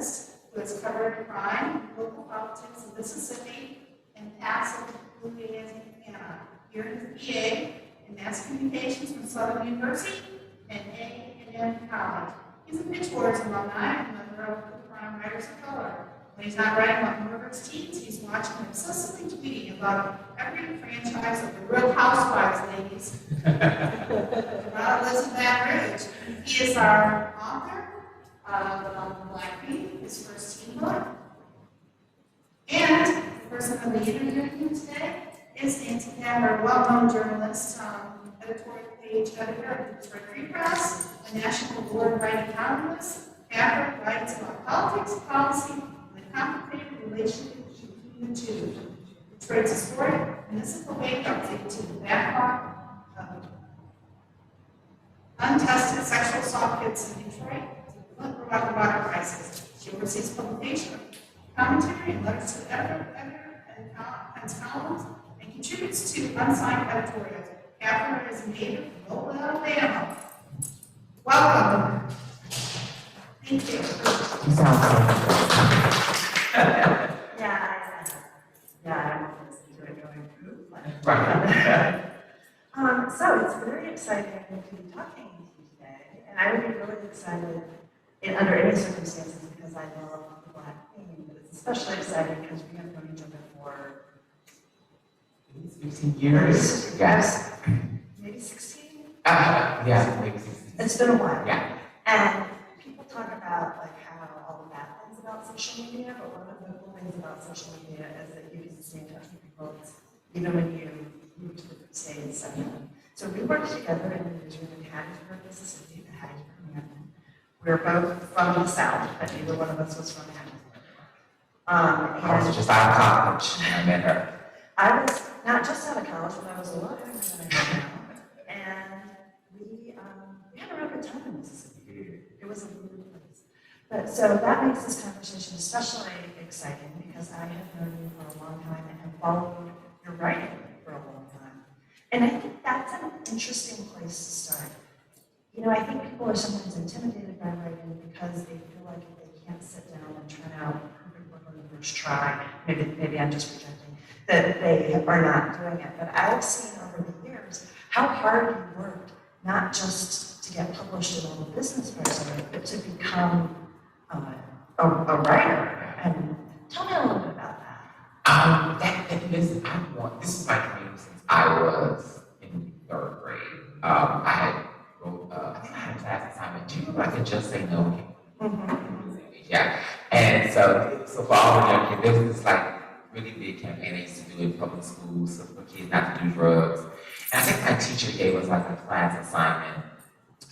journalist who has covered crime and local politics in Mississippi and past Louisiana. He earned his BA in Mass Communications from Southern University and A&M College. He's a Pitch Wars alumni and member of the Crime Writers of Color. When he's not writing about murderous teens, he's watching and obsessively tweeting about every franchise of the Real Housewives ladies. About Lizzie Baton Rouge. He is our author of Black Beat, his first teen book. And the person that will be interviewing him today is Nancy Kaffer, a well-known journalist, editorial page editor of the Detroit Free Press, a national award-winning columnist. Kaffer writes about politics, policy, and the complicated relationship between the two. Detroit's historic municipal bankruptcy to the backlog of untested sexual assault kits in Detroit, to the Flint water crisis. She oversees publication, commentary, and letters to the editor and columns, and contributes to unsigned editorials. Kaffer is a native of Mobile, Alabama. Welcome. Thank you. I don't listen to it going through. So it's very exciting to be talking to you today, and I would be really excited under any circumstances because I love the Black theme, but it's especially exciting because we have known each other for 15 years. Yes. Maybe 16? Yeah, maybe 16. It's been a while. Yeah. And people talk about like how all the bad things about social media, but one of the cool things about social media is that you can stay in touch with people even when you move to different states. So we worked together in the newsroom in Hattiesburg, Mississippi, the Hattiesburg Union. We were both from the South, but neither one of us was from Hattiesburg. I was just out of college when I met her. I was not just out of college, but I was a lot younger than I am now. And we had a real good time in Mississippi. It was a weird place. But so that makes this conversation especially exciting because I have known you for a long time and have followed your writing for a long time. And I think that's an interesting place to start. You know, I think people are sometimes intimidated by writing because they feel like if they can't sit down and turn out a perfect book on the first try, maybe I'm just projecting, that they are not doing it. But I've seen over the years how hard you worked, not just to get published in all the business parts of it, but to become a writer. And tell me a little bit about that. This is my dream since I was in 3rd grade. I wrote, I think I had a class assignment. Do you remember I could just say no? Yeah. And so for all the young kids, there was this like really big campaign I used to do in public schools so for kids not to do drugs. And I think my teacher gave us like a class assignment.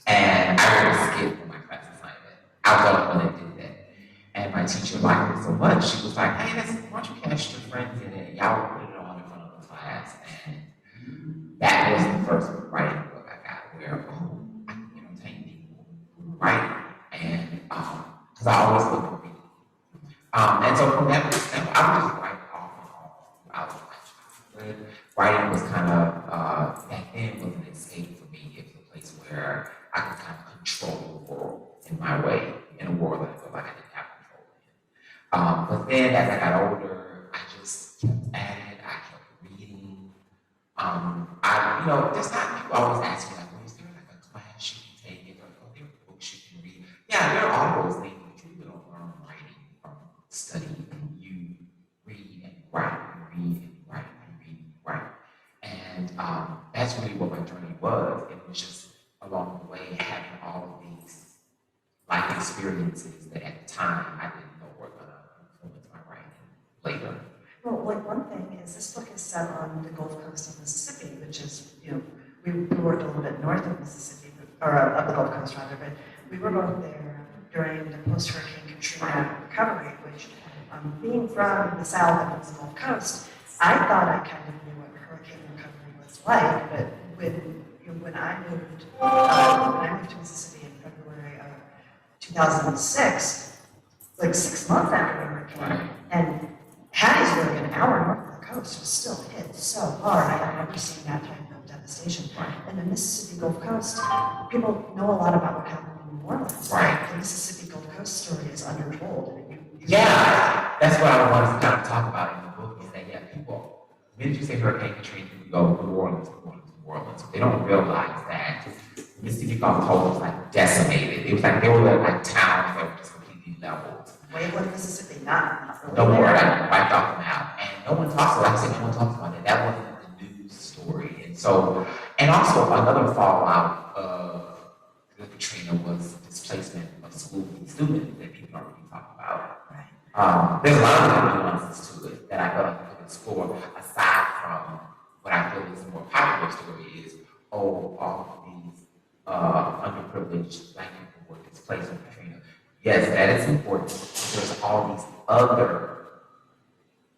And I wrote a skit for my class assignment. I was the only one that did that. And my teacher liked it so much, she was like, hey, why don't you cast your friends in it? Y'all put it on in front of the class. And that was the first writing book I got where, I can entertain people who write. And because I always look for reading. And so from that perspective, I would just write off and on throughout my childhood. Writing was kind of, back then, was an escape for me. It was a place where I could kind of control the world in my way, in a world that I felt like I didn't have control in. But then as I got older, I just kept at it. I kept reading. There's not people always ask me like, well, is there like a class you can take? Or there are books you can read? Yeah, there are all those things, but you really don't learn writing from studying. You read and write, and read and write, and read and write. And that's really what my journey was. It was just along the way having all of these life experiences that at the time I didn't know were going to influence my writing later. Well, like one thing is this book is set on the Gulf Coast of Mississippi, which is, we worked a little bit north of Mississippi, or up the Gulf Coast rather, but we were both there during the post-Hurricane Katrina recovery, which being from the South and the Gulf Coast, I thought I kind of knew what hurricane recovery was like, but when I moved to Mississippi in February of 2006, like 6 months after the hurricane, and Hattiesburg, an hour north of the coast, was still hit so hard. I had never seen that type of devastation. And the Mississippi Gulf Coast, people know a lot about what happened in New Orleans. Right. The Mississippi Gulf Coast story is undertold. Yeah, that's what I wanted to kind of talk about in the book is that, yeah, people, when you say Hurricane Katrina, people go New Orleans, New Orleans, New Orleans. They don't realize that the Mississippi Gulf Coast was like decimated. It was like they were like towns that were just completely leveled. Waveland, Mississippi, not really. No more, like wiped off the map. And no one talks, like I said, no one talks about it. That wasn't the news story. And so, and also another fallout of the Katrina was displacement of school students that people don't really talk about. Right. There's a lot of other nuances to it that I feel like we could explore aside from what I feel is the more popular story is, all of these underprivileged Black people were displaced in Katrina. Yes, that is important. There's all these other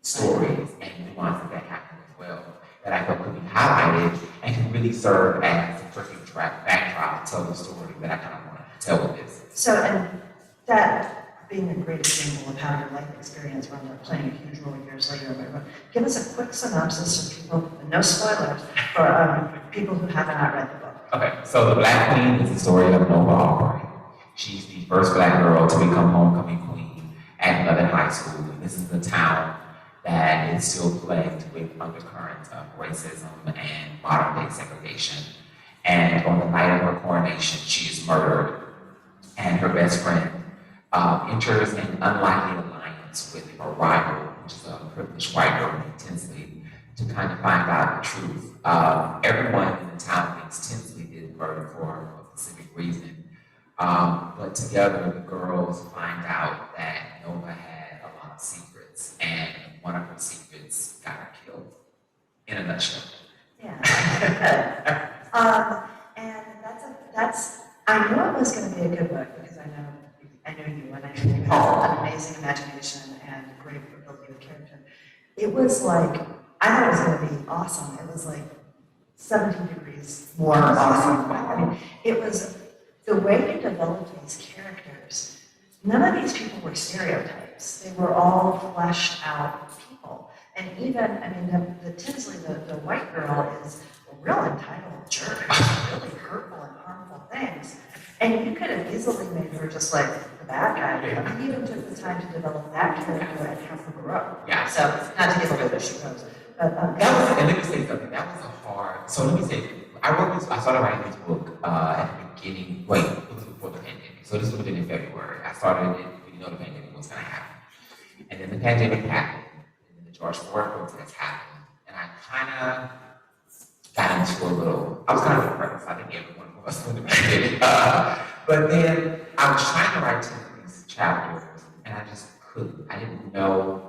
stories and nuances that happen as well that I feel could be highlighted and can really serve as a perfect backdrop to tell the story that I kind of want to tell with this. So, and that being a great example of how your life experience wound up playing a huge role years later, but give us a quick synopsis for people, and no spoilers, for people who have not read the book. Okay, so The Black Queen is the story of Nova Aubrey. She's the first Black girl to become homecoming queen at London High School. And this is the town that is still plagued with undercurrents of racism and modern day segregation. And on the night of her coronation, she is murdered. And her best friend enters an unlikely alliance with her rival, which is a privileged white girl named Tinsley, to kind of find out the truth. Everyone in the town thinks Tinsley did the murder for a specific reason. But together, the girls find out that Nova had a lot of secrets, and one of her secrets got her killed. In a nutshell. Yeah. And that's I knew it was going to be a good book because I know you, and I know you have an amazing imagination and great ability with character. It was like, I thought it was going to be awesome. It was like 17 degrees more awesome. I mean, it was the way you developed these characters. None of these people were stereotypes. They were all fleshed out people. And even, I mean, the Tinsley, the white girl, is a real entitled jerk. Really hurtful and harmful things. And you could have easily made her just like the bad guy. And you even took the time to develop that character and have her grow. Yeah. So, not to give away where she goes. But That was, and let me say something, that was a hard, so let me say, I started writing this book at the beginning, it was before the pandemic. So this would have been in February. I started it, we didn't know the pandemic was gonna happen. And then the pandemic happened, and then the George Floyd protest happened. And I kind of got into a little, I was kind of depressed. I think everyone was in the pandemic. But then I was trying to write 10 of these chapters, and I just couldn't. I didn't know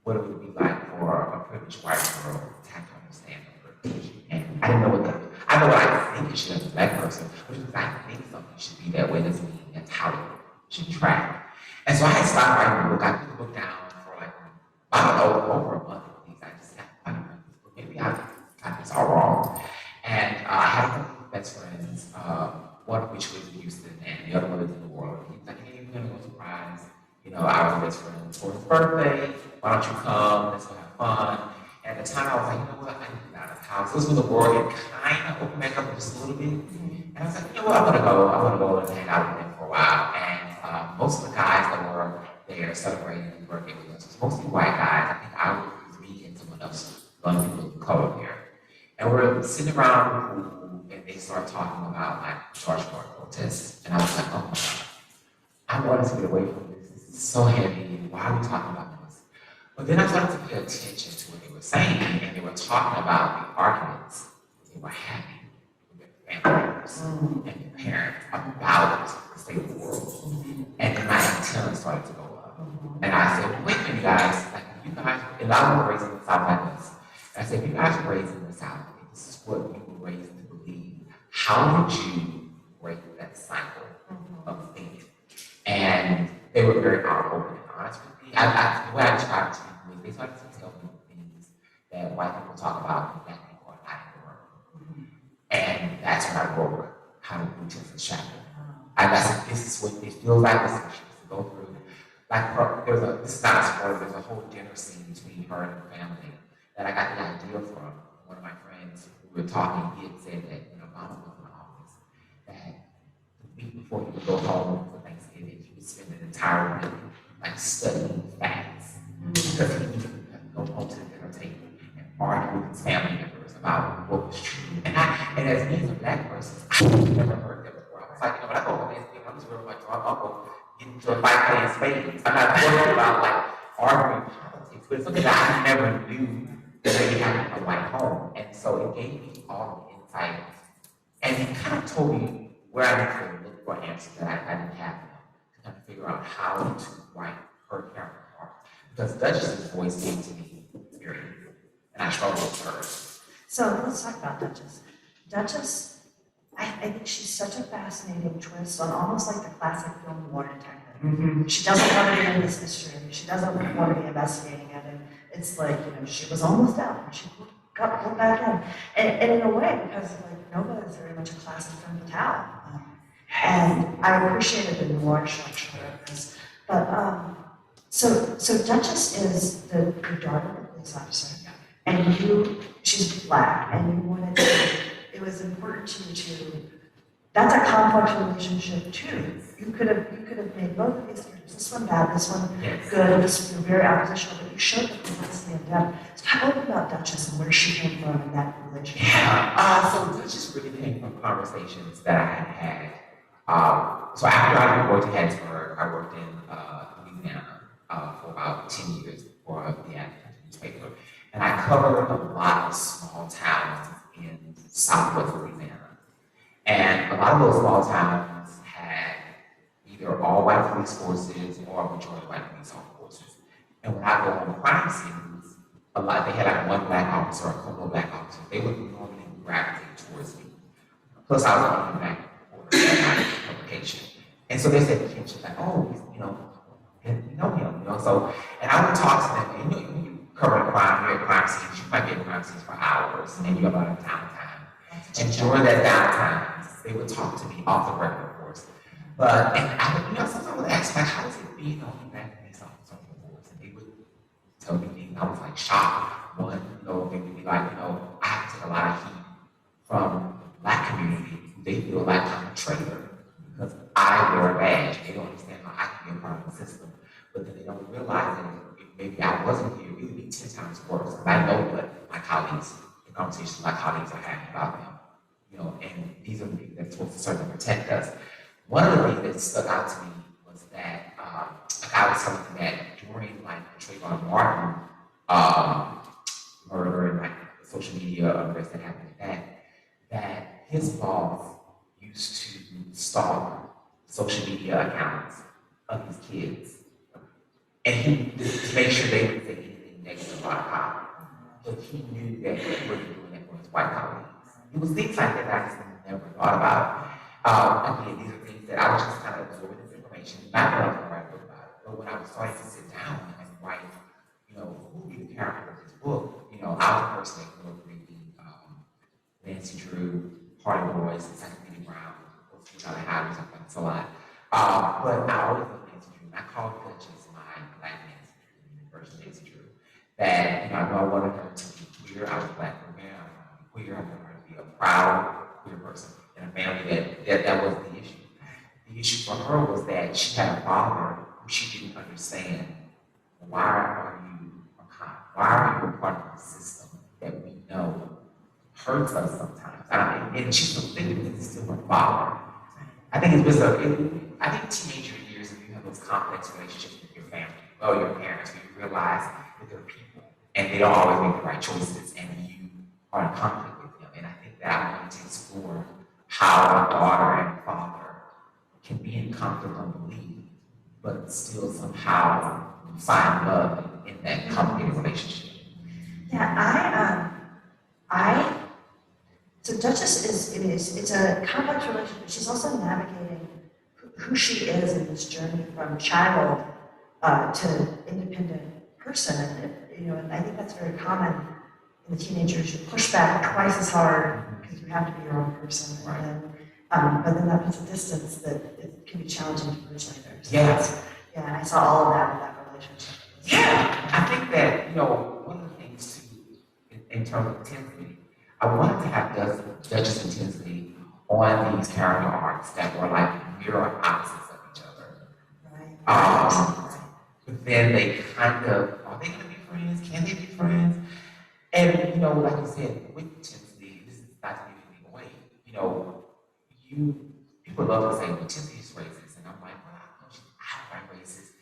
what it would be like for a privileged white girl to have to understand the privilege. And I didn't know what that was. I know what I think it should as a Black person, but just because I think something should be that way doesn't mean that's how it should track. And so I had stopped writing the book. I put the book down for like, I don't know, over a month at least. I just got, I don't know, maybe I got this all wrong. And I had a couple of best friends, one of which lived in Houston and the other one lived in New Orleans. He was like, hey, we're gonna go surprise, our best friends for his birthday. Why don't you come? Let's go have fun. And at the time I was like, you know what, I need to get out of the house. This was the world had kind of opened back up just a little bit. And I was like, you know what, I want to go and hang out with them for a while. And most of the guys that were there celebrating his birthday with us was mostly white guys. I think I was me and someone else, young people of color there. And we're sitting around the pool and they start talking about like George Floyd protests. And I was like, oh my God, I wanted to get away from this. This is so heavy. Why are we talking about this? But then I started to pay attention to what they were saying, and they were talking about the arguments they were having with their family members and their parents about the state of the world. And then my antenna started to go up. And I said, wait a minute, guys, like you guys, and I was raised in the South like this. And I said, if you guys were raised in the South, if this is what you were raised to believe, how would you break that cycle of thinking? And they were very open and honest with me. The way I described it to people is they started to tell me things that white people talk about and Black people are not in the room. And that's when I wrote How to Move to this chapter. And I said, this is what it feels like, this is what she has to go through. Like, this is not a spoiler, there's a whole dinner scene between her and her family that I got the idea from one of my friends who we were talking. He had said that when Obama was in office, that the week before he would go home for Thanksgiving, he would spend an entire week like studying facts because he needed to go home to the dinner table and argue with his family members about what was true. And as me as a black person, I never heard that before. I was like, when I go home Thanksgiving, I'm just worried about my uncle getting into a fight playing spades. I'm not worried about like arguing politics, but it's something that I never knew that they had in a white home. And so it gave me all the insight. And it kind of told me where I need to look for answers that I didn't have to kind of figure out how to write her character arc. Because Duchess's voice came to me very easy, and I struggled with her. So let's talk about Duchess. Duchess, I think she's such a fascinating twist on almost like the classic film noir detective. Mm-hmm. She doesn't want to be in this mystery. She doesn't want to be investigating it. And it's like, she was almost out and she got pulled back in. And in a way, because like Nova is very much a classic film fatale. And I appreciated the noir structure of this. But so Duchess is the daughter of a police officer. And she's black, and you wanted to, it was important to you to, that's a complex relationship too. You could have made both of these characters, this one bad, this one good, this one very oppositional, but you showed the complexity and depth. So talk a little bit about Duchess and where she came from in that relationship. Yeah, so Duchess really came from conversations that I had. So after I worked at Hattiesburg, I worked in Louisiana for about 10 years for the Advocate newspaper. And I covered a lot of small towns in southwest Louisiana. And a lot of those small towns had either all white police forces or a majority white police forces. And when I go on crime scenes, they had like one black officer or a couple of black officers. They would normally gravitate towards me. Plus, I was on the back order of my publication. And so they said, Kim, she's like, oh, you know him, So, and I would talk to them, and when you cover a crime, you're at crime scenes, you might be at crime scenes for hours, and you have a lot of downtime. And during that downtime, they would talk to me off the record, of course. But, and I would, sometimes I would ask, like, how does it be the only black police officer on the force? And they would tell me things, I was like shocked. One, they would be like, I have to take a lot of heat from the black community. They feel like I'm a traitor because I wear a badge. They don't understand how I can be a part of the system. But then they don't realize that if maybe I wasn't here, it would be 10 times worse. Because I know what my colleagues, the conversations my colleagues are having about them. And these are the people that are supposed to serve and protect us. One of the things that stuck out to me was that a guy was telling me that during like the Trayvon Martin murder and like the social media unrest that happened with that his boss used to stalk social media accounts of his kids. And he to make sure they didn't say anything negative about a cop. But he knew that he wasn't doing that for his white colleagues. It was things like that I just never thought about. Again, these are things that I was just kind of absorbing this information, not that I was going to write a book about it, but when I was starting to sit down and write, who would be the character of this book, I was the person that grew up reading Nancy Drew, Hardy Boys, and Second Lady Brown, Charlie Howard, that's a lot. But I always loved Nancy Drew, and I called Duchess my black Nancy Drew, version of Nancy Drew. That, I know I wanted her to be queer, I was black woman, I wanted to be queer, I wanted her to be a proud queer person in a family that was the issue. The issue for her was that she had a father who she didn't understand. Why are you a cop? Why are you a part of the system that we know hurts us sometimes? And she's still thinking that it's still her father. I think it's just I think teenager years, if you have those complex relationships with your family, your parents, where you realize that they're people and they don't always make the right choices and you are in conflict with them. And I think that I wanted to explore how a daughter and a father can be in conflict on belief, but still somehow find love in that complicated relationship. Yeah, so Duchess it's a complex relationship, but she's also navigating who she is in this journey from child to independent person. And I think that's very common in the teenagers. You push back twice as hard because you have to be your own person. Right. And but then that puts a distance that it can be challenging to bridge later. So Yeah. I saw all of that in that relationship. Yeah, I think that, one of the things too, in terms of intensity, I wanted to have Duchess intensity on these character arcs that were like mirror opposites of each other. Right. But then they kind of, are they going to be friends? Can they be friends? And, you know, like you said, with Timothy, this is not to give anything away. You know, people love to say, well, Timothy is racist. And I'm like, well, I know she's outright racist.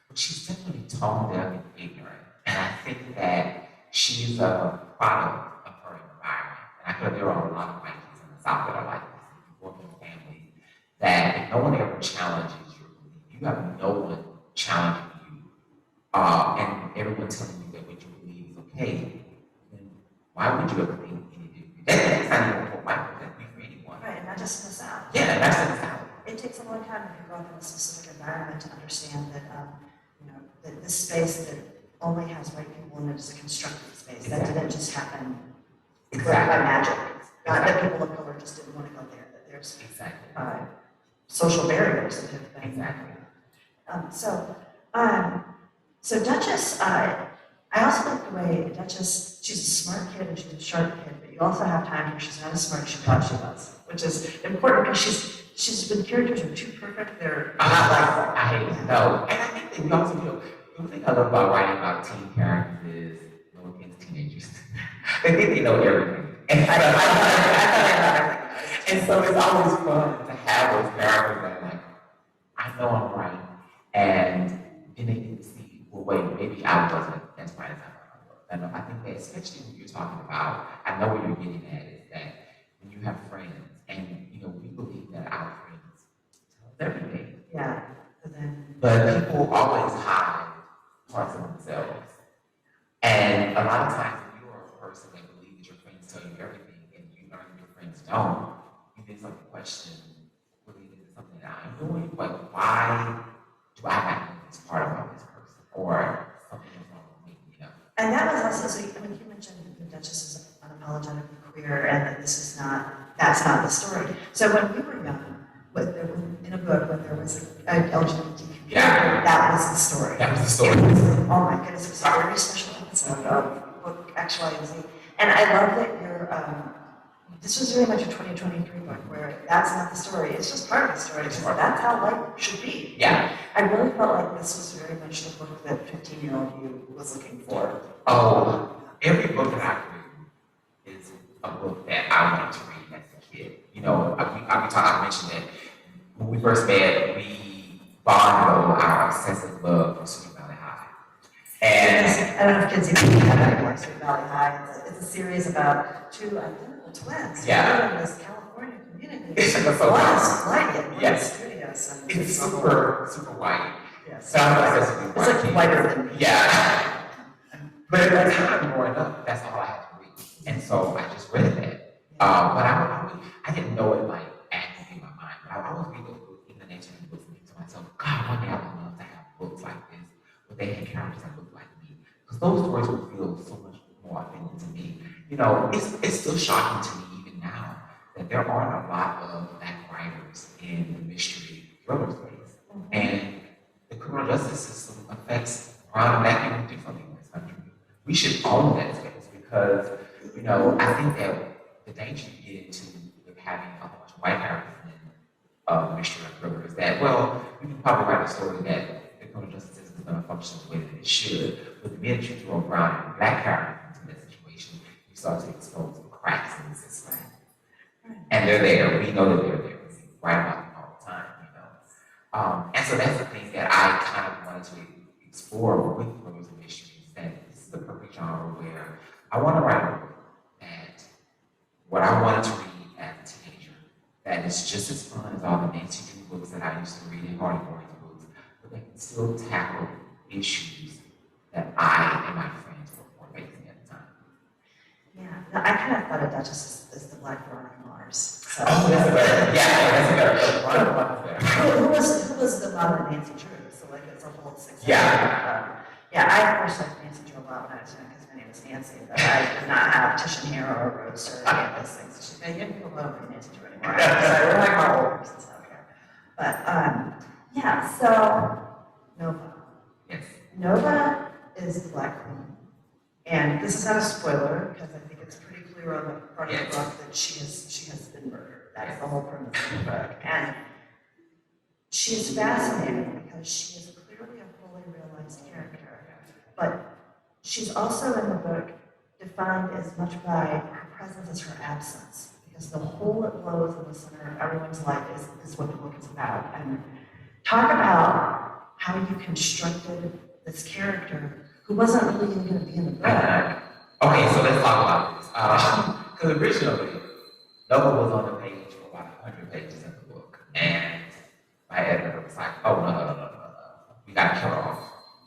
But she's definitely tone deaf and ignorant. And I think that she's a product of her environment. And I feel there are a lot of white kids in the South that are like this. If you work in families, that if no one ever challenges your belief, you have no one challenging you, and everyone telling you that what you believe is okay, then why would you ever think anything? That's not even for white people, that'd be for anyone. Right, and not just in the South. Yeah, that's in the South. It takes a long time if you grow up in a specific environment to understand that, that this space that only has white people in it is a constructed space. That didn't just happen by magic. Not that people of color just didn't want to go there, that there's social barriers that have been. Exactly. So Duchess, I also like the way Duchess, she's a smart kid and she's a sharp kid, but you also have times where she's not as smart as she thought she was, which is important because she's been characters are too perfect, they're not like that. I know. And I think that we also, the thing I love about writing about teen characters is no against teenagers. They think they know everything. And and so it's always fun to have those characters that are like, I know I'm right. And then they get to see, well, wait, maybe I wasn't as right as I thought I was. And I think that especially when you're talking about, I know what you're getting at is that when you have friends, and we believe that our friends tell us everything. Yeah. But people always hide parts of themselves. And a lot of times if you are a person that believes that your friends tell you everything and you learn that your friends don't, you then start to question, really, is it something that I'm doing? But why do I not know this part about this person? Or something is wrong with me, And that was also, so when you mentioned the Duchess is unapologetically queer and that that's not the story. So when we were young, in a book when there was an LGBTQ character, that was the story. That was the story. Oh my goodness, it was a very special episode of book X, Y, and Z. And I love that this was very much a 2023 book where that's not the story, it's just part of the story. That's how life should be. Yeah. I really felt like this was very much the book that 15-year-old you was looking for. Oh, every book that I've written is a book that I wanted to read as a kid. I mentioned that when we first met, we bonded over our obsessive love for Super Valley High. And I don't know if kids even have that anymore, Super Valley High. It's a series about two identical twins who live in this California community. It's like a so like it. Yes. Studios and it's super white. Yes. So I'm obsessively white. It's like whiter than me. Yeah. But at that time growing up, that's all I had to read. And so I just read that. But I didn't know it like actively in my mind. But I always read those books, even the next one books, and think to myself, God, one day I would love to have books like this, where they had characters that look like me. Because those stories would feel so much more authentic to me. It's still shocking to me even now that there aren't a lot of black writers in the mystery thriller space. And the criminal justice system affects brown and black people differently in this country. We should own that space because, I think that the danger you get into with having a bunch of white characters in mystery or thriller is that, well, you can probably write a story that the criminal justice system is going to function the way that it should, but the minute you throw brown and black characters into that situation, you start to expose the cracks in the system. And they're there. We know that they're there. We write about them all the time, And so that's the thing that I kind of wanted to explore with thrillers and mysteries, that this is the perfect genre where I want to write a book that what I wanted to read as a teenager, that is just as fun as all the Nancy Drew books that I used to read and Hardy Boys books, but that can still tackle issues that I and my friends were facing at the time. Yeah, no, I kind of thought of Duchess as the Black Veronica Mars. So. Oh, that's better. Yeah, that's better. Who was the modern Nancy Drew? So like it's a whole success. Yeah. I of course liked Nancy Drew a lot when I was young because my name was Nancy, but I did not have Titian hair or a roadster or any of those things. She's like, young people don't like Nancy Drew anymore. So we're like my old persons, I don't care. But so Nova. Yes. Nova is the Black Queen. And this is not a spoiler because I think it's pretty clear on the front of the book that she has been murdered. That's the whole premise of the book. And she's fascinating because she is clearly a fully realized character, but she's also in the book defined as much by her presence as her absence, because the hole that blows in the center of everyone's life is what the book is about. And talk about how you constructed this character who wasn't really even going to be in the book. Okay, so let's talk about this. Because originally, Nova was on the page for about 100 pages in the book, and my editor was like, "Oh no, we got to kill her off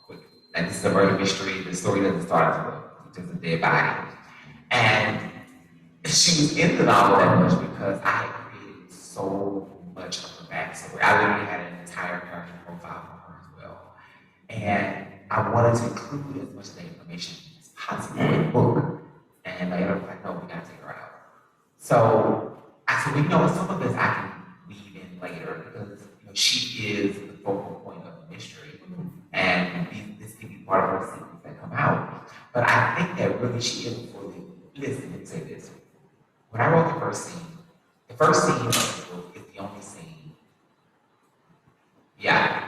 quick. And this is a murder mystery. The story doesn't start at the book. There's a dead body." And she was in the novel that much because I had created so much of her backstory. I literally had an entire character profile for her as well. And I wanted to include as much of the information as possible in the book. And my editor was like, "No, we gotta take her out." So I said, "Well, you know, some of this I can weave in later because she is the focal point of the mystery. And this can be part of her secrets that come out. But I think that really she isn't fully, listen, let me say this. When I wrote the first scene of the book is the only scene,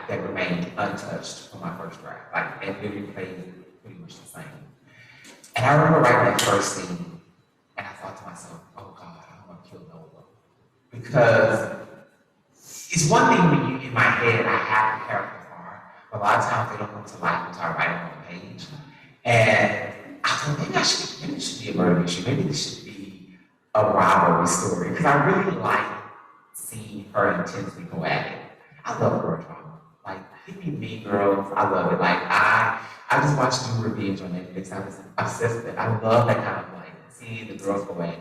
that remained untouched from my first draft. Like, every page is pretty much the same. And I remember writing that first scene, and I thought to myself, "Oh God, I don't want to kill Nova." Because it's one thing when you, in my head, I have the character's arc, but a lot of times they don't come to life until I write it on the page. And I thought, maybe it should be a murder mystery. Maybe this should be a robbery story. Because I really like seeing her intensely go at it. I love girl drama. Like, give me Mean Girls. I love it. Like, I just watched New Revenge on Netflix. I was obsessed with it. I love that kind of like seeing the girls go at it.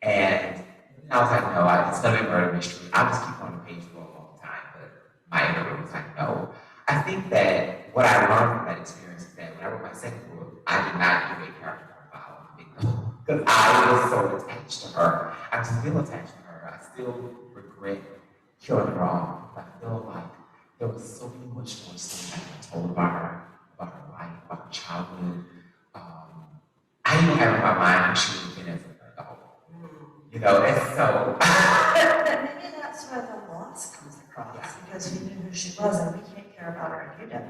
And I was like, no, it's gonna be a murder mystery. I'll just keep on the page for a long time. But my editor was like, no. I think that what I learned from that experience is that when I wrote my second book, I did not do a character profile because I was so attached to her. I'm still attached to her. I still regret killing her off. I feel like there was so much more story I told about her life, about her childhood. I even have in my mind who she would have been as an adult. And so. Maybe that's where the loss comes across, because you knew who she was, and we can't care about her if you don't.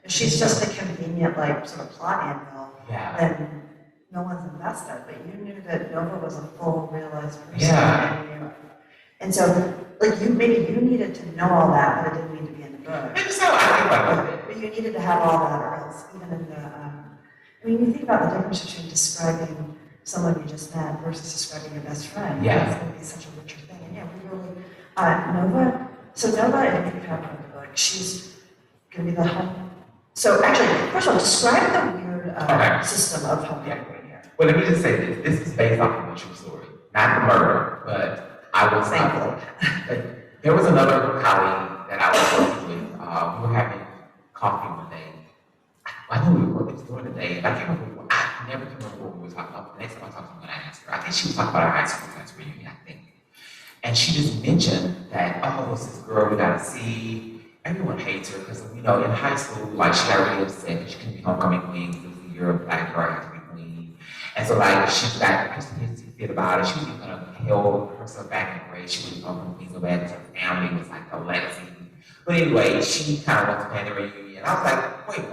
If she's just a convenient, sort of plot anvil, then no one's invested. But you knew that Nova was a full, realized person. And so, maybe you needed to know all that, but it didn't need to be in the book. Maybe so, I think about it. But you needed to have all that, or else, even in the, you think about the difference between describing someone you just met versus describing your best friend. Yeah. It's going to be such a richer thing. And we really, Nova, if you have her in the book, she's going to be the home. So actually, first of all, describe the weird system of homecoming here. Well, let me just say this. This is based off of a true story. Not the murder, but I will say there was another colleague that I was working with. We were having coffee one day. I know we were working during the day, but I never can remember what we were talking about. The next time I talked to her, I'm going to ask her. I think she was talking about her high school class reunion, I think. And she just mentioned that, it's this girl we got to see. Everyone hates her because, in high school, she got really upset because she couldn't be homecoming queen. It was the year of black girl had to be queen. And so, she got pissed about it. She was going to held herself back in grade. She wouldn't homecoming queen so bad because her family was like a legacy. But anyway, she kind of went to plan the reunion. I was like, wait.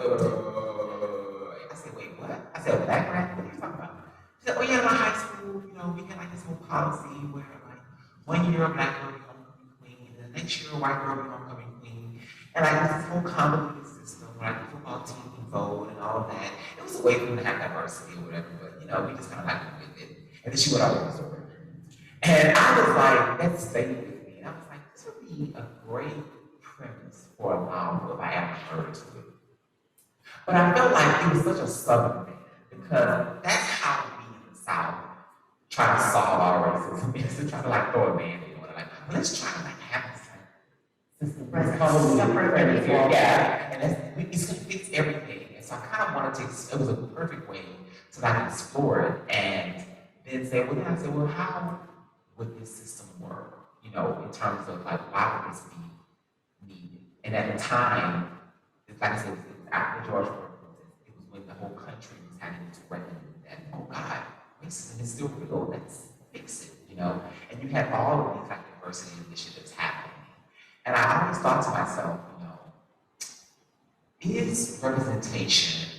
I said, wait, what? I said, black grad? What are you talking about? She said, in my high school, we had this whole policy where 1 year a black girl be homecoming queen, and the next year a white girl be homecoming queen. And this whole convoluted system, the football team can vote and all of that. It was a way for them to have diversity or whatever, but we just kind of went with it. And then she went all over the story. And I was like, that stayed with me. And I was like, this would be a great premise for a novel if I ever heard to it. But I felt like it was such a southern thing because that's how we in the South try to solve our racism is to try to throw a band-aid on it. Let's try to have this system. Separate. And it's gonna fix everything. And so I kind of wanted to, it was a perfect way to explore it and then say, how would this system work? In terms of why would this be needed? And at the time, like I said, it was after George Floyd protest. It was when the whole country was having to reckon that, oh God, racism is still real. Let's fix it, And you had all of these diversity initiatives happening. And I always thought to myself, is representation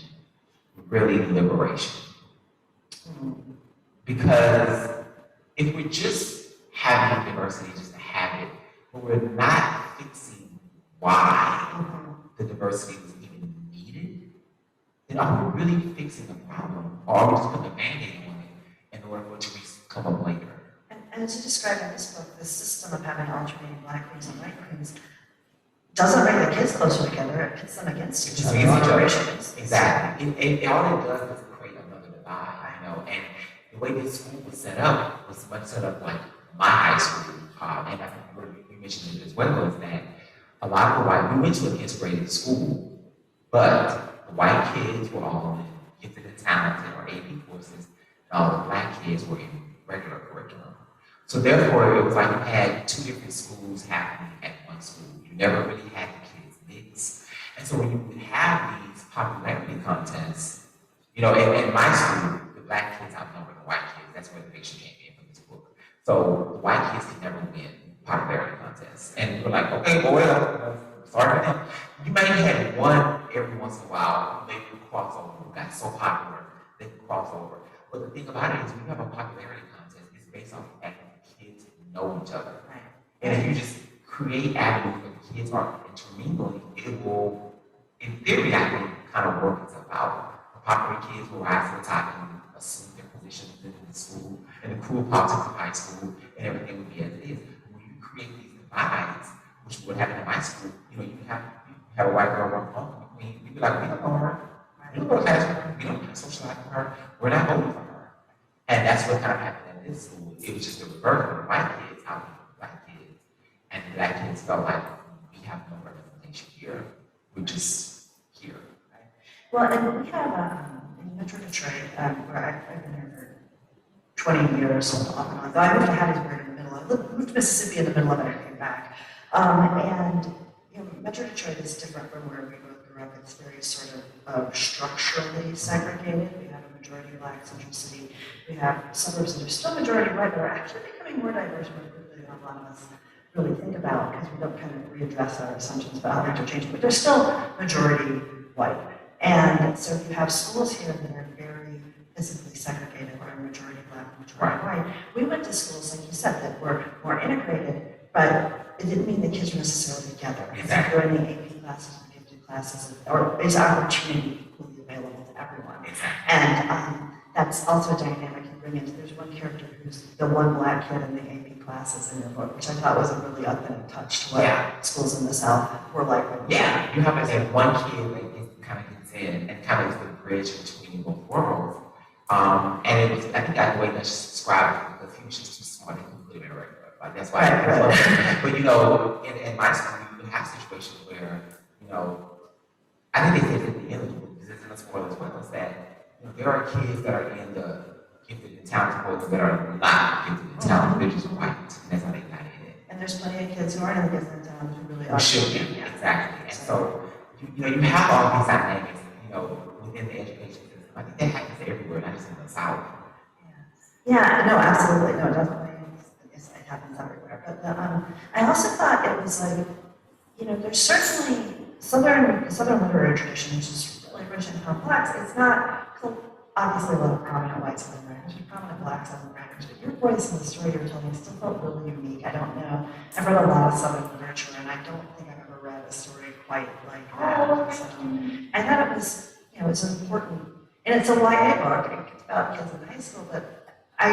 really liberation? Because if we're just having diversity just to have it, but we're not fixing why the diversity was even needed, then are we really fixing the problem? Or are we just putting a band-aid on it in order for it to come up later? And as you described in this book, the system of having alternating black queens and white queens doesn't bring the kids closer together, it pits them against each other. Exactly. All it does is create another divide, and the way this school was set up was much set up like my high school, and I think you mentioned it as well, is that a lot of we went to an integrated school, but the white kids were all in gifted and talented or AP courses, and all the black kids were in regular curriculum. So therefore, it was like you had two different schools happening at one school. You never really had the kids mix. And so when you would have these popularity contests, in my school, the black kids outnumbered the white kids. That's where the picture came in from this book. So the white kids could never win popularity contests. And we're like, okay, well, sorry for them. You may have had one every once in a while who maybe would cross over, who got so popular, they could cross over. But the thing about it is when you have a popularity contest, it's based off the fact that the kids know each other. Right. And if you just create avenues where the kids are intermingling, it will, in theory, I think, kind of work itself out. The popular kids will rise to the top and assume their position within the school, and the cool politics of high school, and everything would be as it is. When you create these divides, which would happen in my school, you have a white girl run home, we'd be like, we don't know her. We don't go to class with her. We don't socialize with her. We're not voting for her. And that's what kind of happened in this school. It was just a reverse of the white kids out of the black kids. And the black kids felt like we have no representation here. We're just here. Right? Well, and we have in Metro Detroit, where I've been here for 20 years, off and on. Though I moved to Hattiesburg in the middle. I moved to Mississippi in the middle of it and came back. And Metro Detroit is different from where we both grew up. It's very sort of structurally segregated. We have a majority black central city. We have suburbs that are still majority white, but are actually becoming more diverse more quickly than a lot of us really think about, because we don't kind of readdress our assumptions about how things are changing. But they're still majority white. And so you have schools here that are very physically segregated, where majority black, majority white. We went to schools, like you said, that were more integrated, but it didn't mean the kids were necessarily together. Exactly. If you're in the AP classes or gifted classes, or is opportunity equally available to everyone. Exactly. And that's also a dynamic you bring into. There's one character who's the one black kid in the AP classes in your book, which I thought was a really authentic touch to what schools in the South were like. Yeah, you have that one kid that kind of gets in and kind of is the bridge between both worlds. And it was, I think that's the way that she described it, because he was just too smart and couldn't live in a regular. Like that's why I love it. But in my school, you have situations where, I think they said at the end of the book, this isn't a spoiler as well, is that there are kids that are in the gifted and talented programs that are not gifted and talented, they're just white, and that's how they got in it. And there's plenty of kids who aren't in the gifted and talented who really are. Should be, exactly. And so, you have all these dynamics, within the education system. I think that happens everywhere, not just in the South. Yeah, no, absolutely, no, definitely. It happens everywhere. But I also thought it was like, there's certainly Southern literary tradition, which is really rich and complex. It's not obviously a lot of prominent white Southern writers, there's prominent black Southern writers, but your voice and the story you're telling still felt really unique. I don't know. I've read a lot of Southern literature, and I don't think I've ever read a story quite like that. So, I thought it was, it's important, and it's a YA book. It's about kids in high school, but I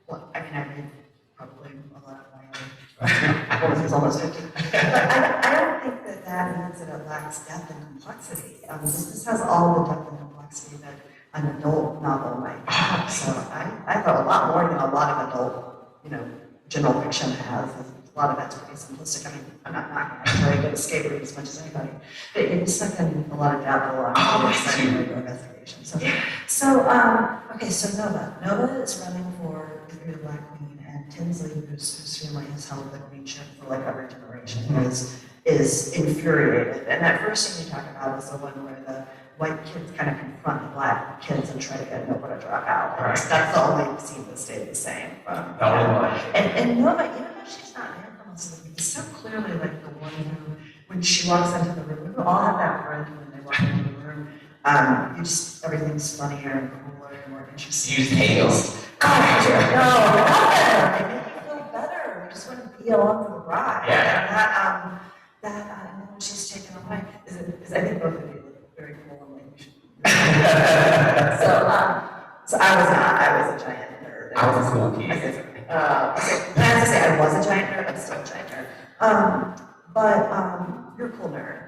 read probably a lot of YA. It's almost 50. But I don't think that means that it lacks depth and complexity. This has all the depth and complexity that an adult novel might have. So I thought a lot more than a lot of adult, general fiction has. A lot of that's pretty simplistic. I mean, I'm not knocking it. I'm very good at escape room as much as anybody. But it's stuck in a lot of depth, a lot of investigation. So Nova. Nova is running for the Black Queen, and Tinsley, whose family has held the queenship for like every generation, is infuriated. And that first scene you talk about is the one where the white kids kind of confront the black kids and try to get Nova to drop out. Right. That's the only scene that stayed the same. The only one. And Nova, even though she's not there for most of the is so clearly like the one who, when she walks into the room, we all have that friend when they walk into the room. You just, everything's funnier and cooler and more interesting. You just hate them. God, no, not better. They make you feel better. You just want to be along for the ride. Yeah. And and then when she's taken away, is I think both of you look very cool and like you should. So I was not. I was a giant nerd. I was a cool kid. I have to say I was a giant nerd. I'm still a giant nerd. But you're a cool nerd.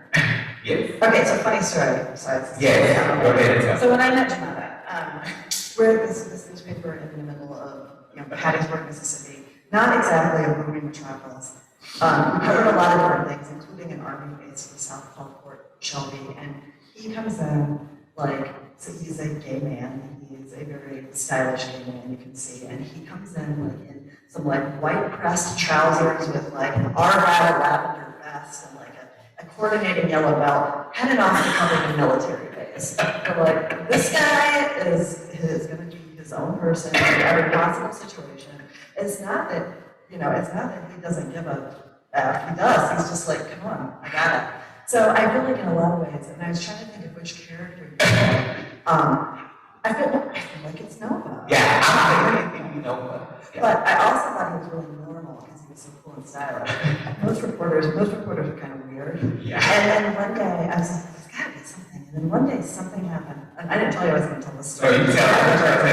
Yes. Okay, so funny story. Besides. Yes. Go ahead. So when I met Jumata, we're at this newspaper in the middle of Hattiesburg, Mississippi. Not exactly a booming metropolis. We covered a lot of different things, including an army base in the south called Fort Shelby. And he comes in like, so he's a gay man. He's a very stylish gay man, you can see. And he comes in like in some like white pressed trousers with like an argyle lavender vest and like a coordinating yellow belt, heading off to cover the military base. But like, this guy is going to be his own person in every possible situation. It's not that, it's not that he doesn't give a F. He does. He's just like, come on, I got it. So I feel like in a lot of ways, and I was trying to think of which character you I feel like it's Nova. Yeah, I'm thinking Nova. Yeah. But I also thought he was really normal because he was so cool and stylish. Most reporters are kind of weird. Yeah. And then one day I was like, there's gotta be something. And then one day something happened. And I didn't tell you I was going to tell this story. So you tell me.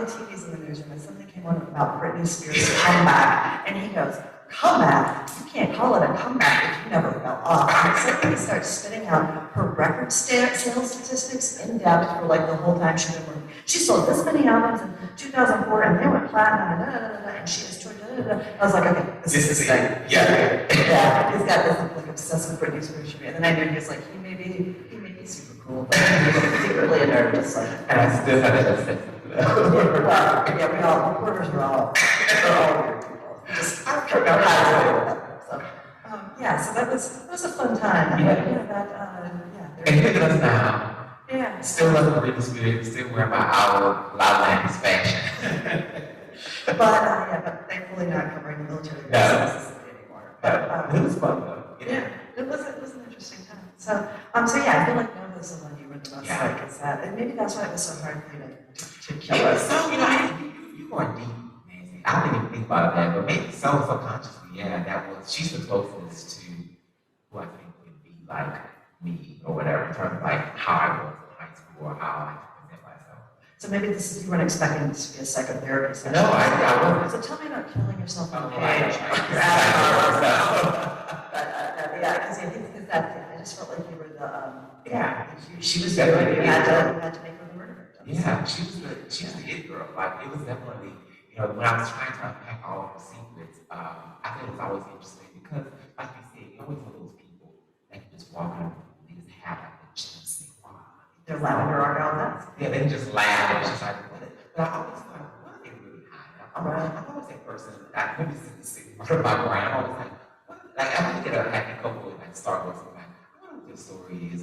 In TV's in the newsroom, and something came on about Britney Spears' comeback. And he goes, comeback? You can't call it a comeback if you never fell off. And suddenly he starts spitting out her record sales statistics in depth for like the whole time she's been working. She sold this many albums in 2004 and they went platinum and she has toured. I was like, okay, this is his thing. Yeah. Yeah, he's got this like obsessed with Britney Spears. And then I knew he was like, he may be super cool, but he's secretly a nerd, just like. And I still have that obsession. Well, yeah, we all reporters are all weird people. Just don't know how to deal with them. So, so that was a fun time. And look at us now. Yeah. Still loving Britney Spears, still wearing my outlandish fashion. But thankfully not covering the military bases anymore. But it was fun though. Yeah, it was an interesting time. So I feel like Nova's the one you were the most like. Is that, and maybe that's why it was so hard for you to kill us. So you are deep, Nancy. I didn't even think about that, but maybe so subconsciously, she's the closest to who I think would be like me or whatever in terms of like how I was in high school or how I present myself. So maybe you weren't expecting this to be a psychotherapy session. No, I wasn't. So tell me about killing yourself on the Right. page. Because I just felt like you were the she was you definitely had to make her the murderer. Yeah, she was the it girl. Like it was definitely, when I was trying to unpack all of her secrets, I think it was always interesting because, like you said, you always know those people that can just walk in and just have like a chance. They're lavender argyle vest. Yeah, they can just laugh and just like, what? But I always thought, what are they really hiding? I'm always that person. Maybe this is part of my brain. I'm always like, what? Like I look at a happy couple like Star Wars. I'm like, I wonder what this story is.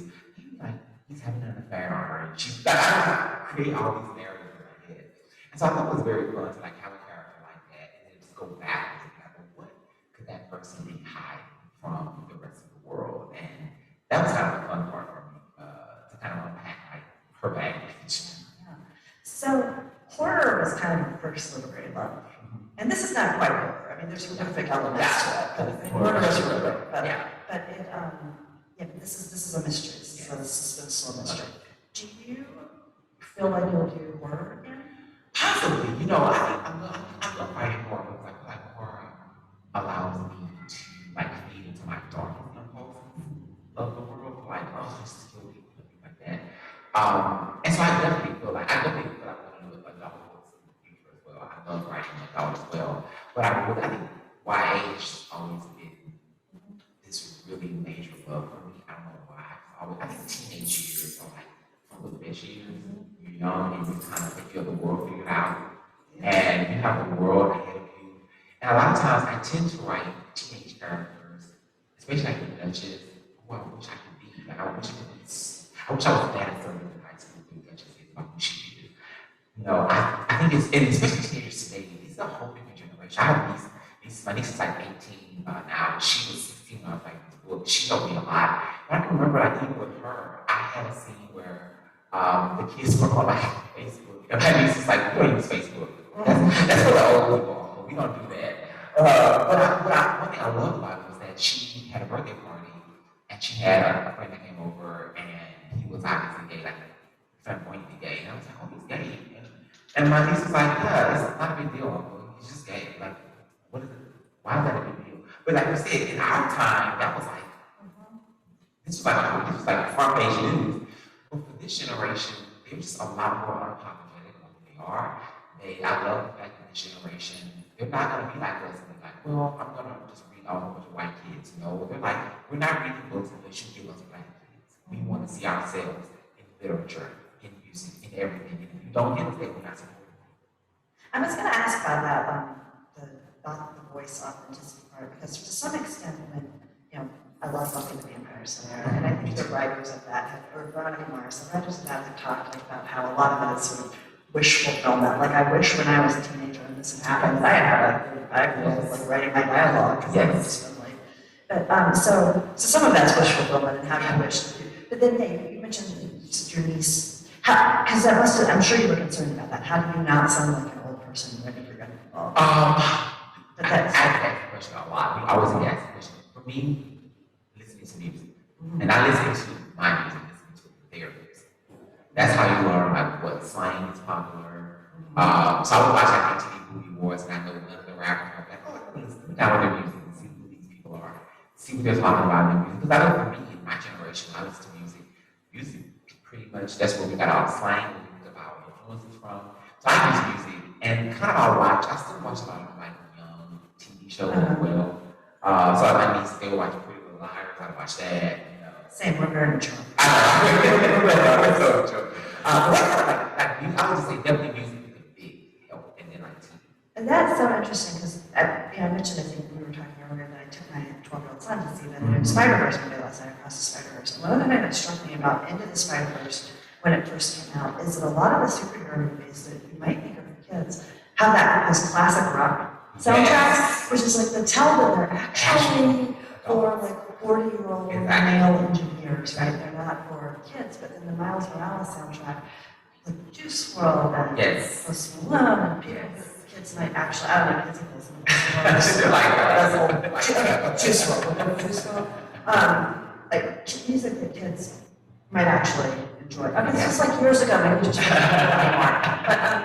He's having an affair on her, and she's like, I create all these narratives in my head. And so I thought it was very fun to like have a character like that and then just go backwards and be like, well, what could that person be hiding from the rest of the world? And that was kind of a fun part for me to kind of unpack like her baggage. Yeah. So horror was kind of her first literary love. And this is not quite horror. I mean, there's horrific elements to it. Horror is horrific, but this is a mystery. This is a suspenseful mystery. Do you feel like you'll do horror again? Possibly. I love writing horror. Like horror allows me to like feed into my darkest impulses of the world. Like, just kill people and things like that. And so I definitely feel like I want to do adult books in the future as well. I love writing adult as well. But I think YA has always been this really major love for me. I don't know why. I think teenage years are like some of the best years. You're young and you kind of think you have the world figured out. And you have the world ahead of you. And a lot of times I tend to write teenage characters, especially like the Duchess, who I wish I could be. Like I wish I was that affirmative in high school with the Duchess is like who she is. I think it's, and especially teenagers today, these are a whole different generation. I have these my niece is like 18 now. She was 16 when I was like, well, she told me a lot. But I can remember, like, even with her, I had a scene where the kids were on like Facebook. And my niece is like, we don't use Facebook. That's for the old people. We don't do that. One thing I loved about it was that she had a birthday party and she had a friend that came over and he was obviously gay, like flamboyantly gay. And I was like, oh, he's gay. And my niece was like, yeah, it's not a big deal, Uncle. He's just gay. Like, what is it? Why is that a big deal? But like you said, in our time, that was like, this was like front page news. But for this generation, they're just a lot more unapologetic than what they are. I love the fact that this generation, they're not going to be like us and be like, well, I'm going to just read all a bunch of white kids. No, they're like, we're not reading books unless you give us black kids. We want to see ourselves in literature, in music, in everything. And if you don't get us there, we're not supporting you. I was going to ask about that, about the voice authenticity part, because to some extent, when, you know, I love Buffy the Vampire Slayer, and I think the writers of that, or Veronica Mars, the writers of that have talked about how a lot of it is sort of wish fulfillment. Like, I wish when I was a teenager and this had happened, I was like writing my dialogue because I was just like. But so some of that's wish fulfillment and how you wish to do. But then, hey, you mentioned your niece. Because that must have, I'm sure you were concerned about that. How do you not sound like an old person ready for getting involved? I ask that question a lot. I always get asked the question. For me, listening to music. And I listen to my music, listening to their music. That's how you learn like what slang is popular. So I would watch like MTV Movie Awards and I know none of the rappers. I'm like, oh, let me listen to their music and see who these people are. See what they're talking about in their music. Because I know for me, in my generation, I listen to music pretty much, that's where we got our slang, where we got our influences from. So I use music and kind of I still watch a lot of like young TV shows as well. So my niece, they would watch Pretty Little Liars, I watch that, you know. Same, we're very mature. That's so true. I would just say definitely music is a big help, and then like TV. And that's so interesting because I mentioned, I think we were talking earlier that I took my 12-year-old son to see the new Spider-Verse movie last night, Across the Spider-Verse. And one of the things that struck me about Into the Spider-Verse when it first came out is that a lot of the superhero movies that you might think are for kids have this classic rock soundtrack, which is like the tell that they're actually for like 40-year-old male engineers, right? They're not for kids, but then the Miles Morales soundtrack, like Juice WRLD and Post Malone and people kids might actually, I don't know, kids listen to Juice WRLD. Like music that kids might actually enjoy. I mean, this was like years ago, maybe just anymore.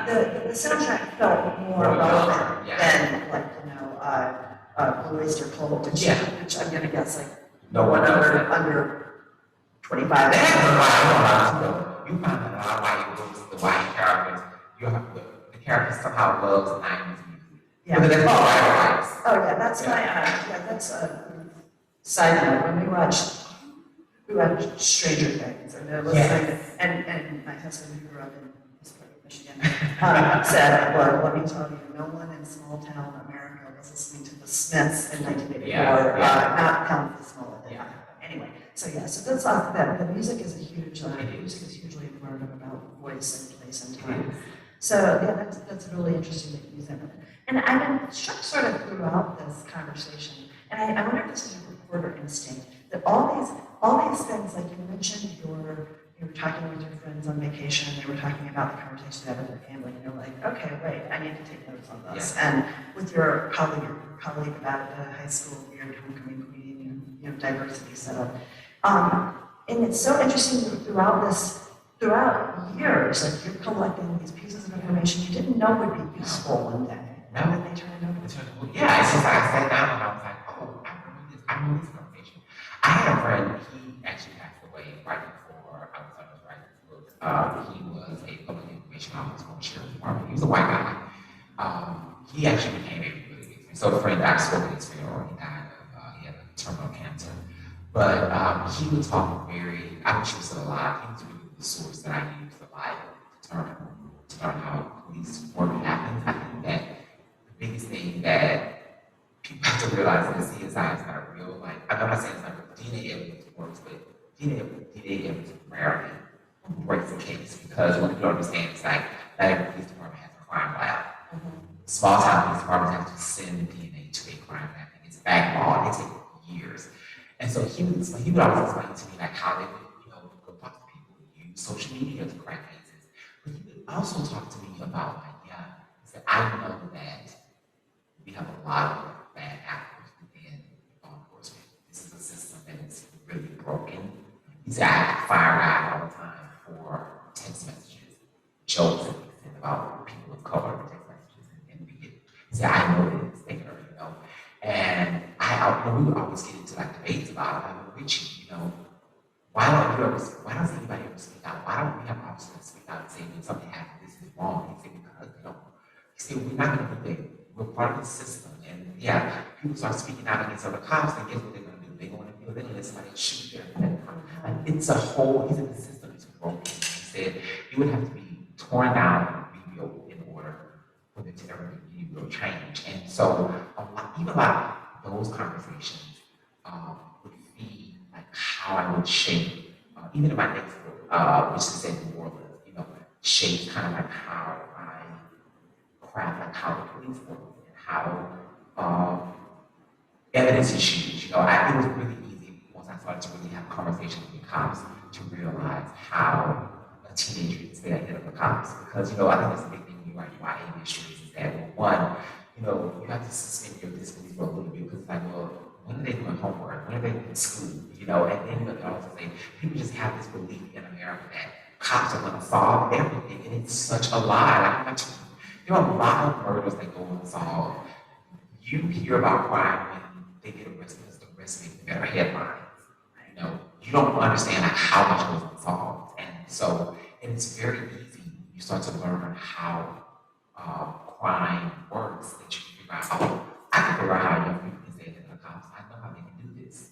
But the soundtrack felt more relevant than like, you know, Blue Oyster Cult, which I'm gonna guess like no one under 25. You find that a lot of white books, the white characters, you have the characters somehow loves 90s music. Yeah. That's all white. Oh yeah, that's my that's a side note. When we watched Stranger Things, and it was and my husband who grew up in Michigan said, well, let me tell you, no one in small town America was listening to the Smiths in 1984, not Count the Small. Anyway, so that's off the music is a huge, music is hugely informative about voice and place and time. So yeah, that's really interesting that you use that. And I've been struck sort of throughout this conversation, and I wonder if this is a reporter instinct, that all these things, like you mentioned, you were talking with your friends on vacation, and they were talking about the conversation they had with their family, and you're like, okay, wait, I need to take notes on this. And with your colleague about the high school weird homecoming queen, and diversity setup. And it's so interesting that throughout years, like you're collecting these pieces of information you didn't know would be useful one day. No. And then they turn it over. Yeah, it's just like I sat down and I was like, oh, I remember this conversation. I had a friend, he actually passed away right before I was writing this book. He was a public information officer for the sheriff's department. He was a white guy. He actually became a really big friend. So a friend that I spoke to his funeral, he died of, he had a terminal cancer. But he would talk I wish he was still alive. He was really the source that I used a lot to learn how police work happens. I think that the biggest thing that people have to realize is that CSI is not real. Like, I'm not saying it's not real. DNA evidence works, but DNA evidence rarely breaks the case because what people don't understand is like not every police department has a crime lab. Small town police departments have to send the DNA to a crime he would always explain to me like how they would, go talk to people who use social media to crack cases. But he would also talk to me about like, he said, I know that we have a lot of bad actors within law enforcement. This is a system that is really broken. He said, I fire guys all the time for text messages, jokes that they send about people of color, text messages, and he said, I know that it's there, And we would always get into like debates about it. I would Richie, why does anybody ever speak out? Why don't we have officers speak out and say when something happens, this is wrong? He said, because he said, we're not gonna do that. We're part of the system. And people start speaking out against other cops, then guess what they're gonna do? They're gonna let somebody shoot them. And it's a whole, he said the system is broken. He said it would have to be torn down and rebuilt in order for there to ever be real change. And so even a lot of those conversations would feed like how I would shape, even in my next book, which is in New Orleans, shape kind of like how I craft like how the police work and how evidence issues. It was really easy once I started to really have conversations with cops to realize how a teenager can stay ahead of the cops. Because, I think that's the big thing when you write YA mysteries is that, one, you have to suspend your disbelief for a little bit because it's like, well, when are they doing homework? When are they in school? And then they also say, people just have this belief in America that cops are going to solve everything, and it's such a lie. Like, there are a lot of murders that go unsolved. You hear about crime when they get arrested because the arrest makes better headlines. You don't understand like how much goes unsolved, and it's very easy. You start to learn how crime works. That you can figure out. Oh, I can figure out how young people can say that the cops. I know how they can do this.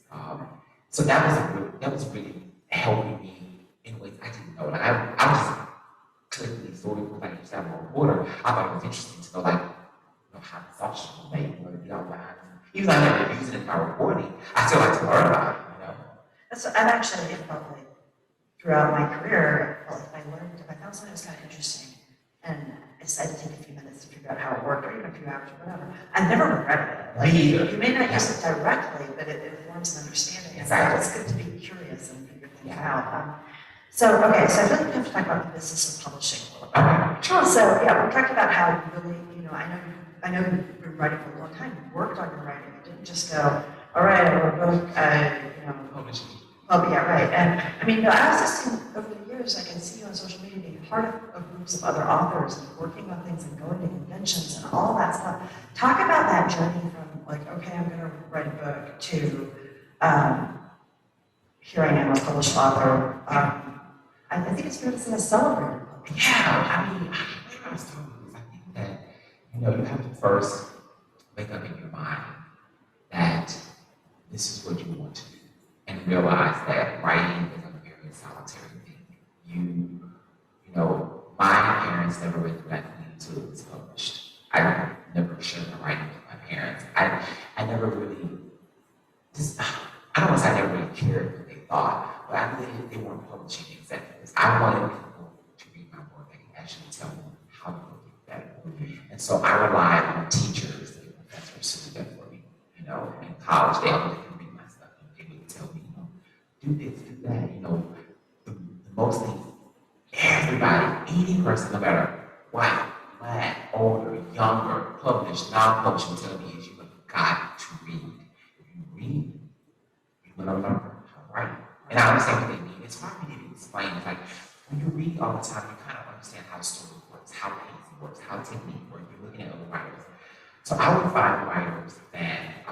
So that was really helping me in ways I didn't know. Like I was clearly sort of like used to have a reporter. I thought it was interesting to know like how the sausage was made, the outlines. Even though I never use it in my reporting, I still like to learn about it. I've actually felt like throughout my career, I felt like I found something that was kind of interesting, and I decided to take a few minutes to figure out how it worked, or even a few hours, or whatever. I've never regretted it. Like, you may not use it directly, but it informs an understanding. Exactly. It's good to be curious and figure things out. So I feel like we have to talk about the business of publishing a little bit. Sure. So we talked about how you really, I know you've been writing for a long time. You worked on your writing. You didn't just go, all right, I wrote a book, Publishing. Oh, yeah, right. And I mean, I was just seeing over the years, I can see you on social media being part of groups of other authors and working on things and going to conventions and all that stuff. Talk about that journey from like, okay, I'm going to write a book to here I am, a published author. I think it's fair to say a celebrated book. Yeah, I mean, I was talking about this. I think that, you have to first wake up in your mind that this is what you want to do. And realize that writing is a very solitary thing. My parents never read the Black Queen until it was published. I never shared my writing with my parents. I never really, I don't want to say I never really cared what they thought, but I really, they weren't publishing executives. I wanted people to read my work and actually tell me how to make it better. And so I relied on teachers and professors to do that for me. In college, they always could read my stuff and they would tell me, do this, do that. The most things, everybody, any person, no matter white, black, older, younger, published, non-published, will tell me is you have got to read. If you read, you're going to learn how to write. And I understand what they mean. It's hard for me to explain. It's like when you read all the time, you kind of understand how story works, how pacing works, how technique works. You're looking at other writers. So I would find writers that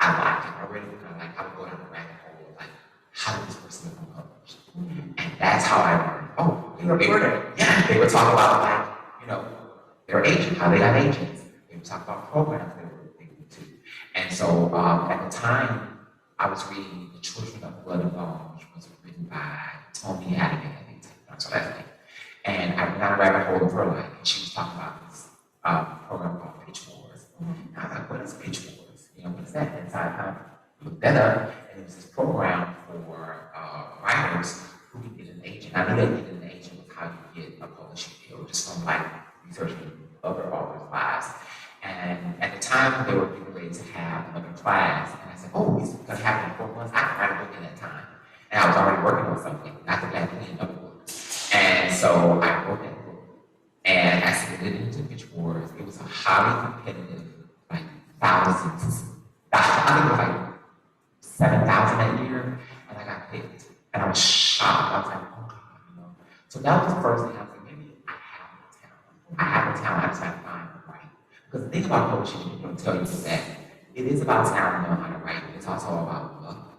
I liked. If I read a book I would go down the rabbit hole of like, how did this person become published? And that's how I learned. Oh, they were they would talk about like, their agent, how they got agents. They would talk about programs they would do. And so at the time, I was reading The Children of Blood and Bone, which was written by Tony Adigan, I think. That's what I think. And I went down a rabbit hole of her life, and she was talking about this program called Pitch Wars. And I was like, what is Pitch Wars? What is that? And so I looked that up, and it was this program for writers who can get an agent. I knew that getting an agent was how you get a publishing deal, just from like researching other authors' lives. And at the time, they were getting ready to have another class, and I said, oh, it's going to happen in 4 months. I can write a so I wrote that book, and I submitted it into Pitch Wars. It was a highly competitive, like thousands. I think it was like 7,000 that year, and I got picked. And I was shocked. I was like, oh God, you know. So that was the first thing I was like, maybe I have the talent. I have the talent. I just have to find the right. Because the thing about publishing, people don't tell you that it is about talent and knowing how to write, but it's also about luck.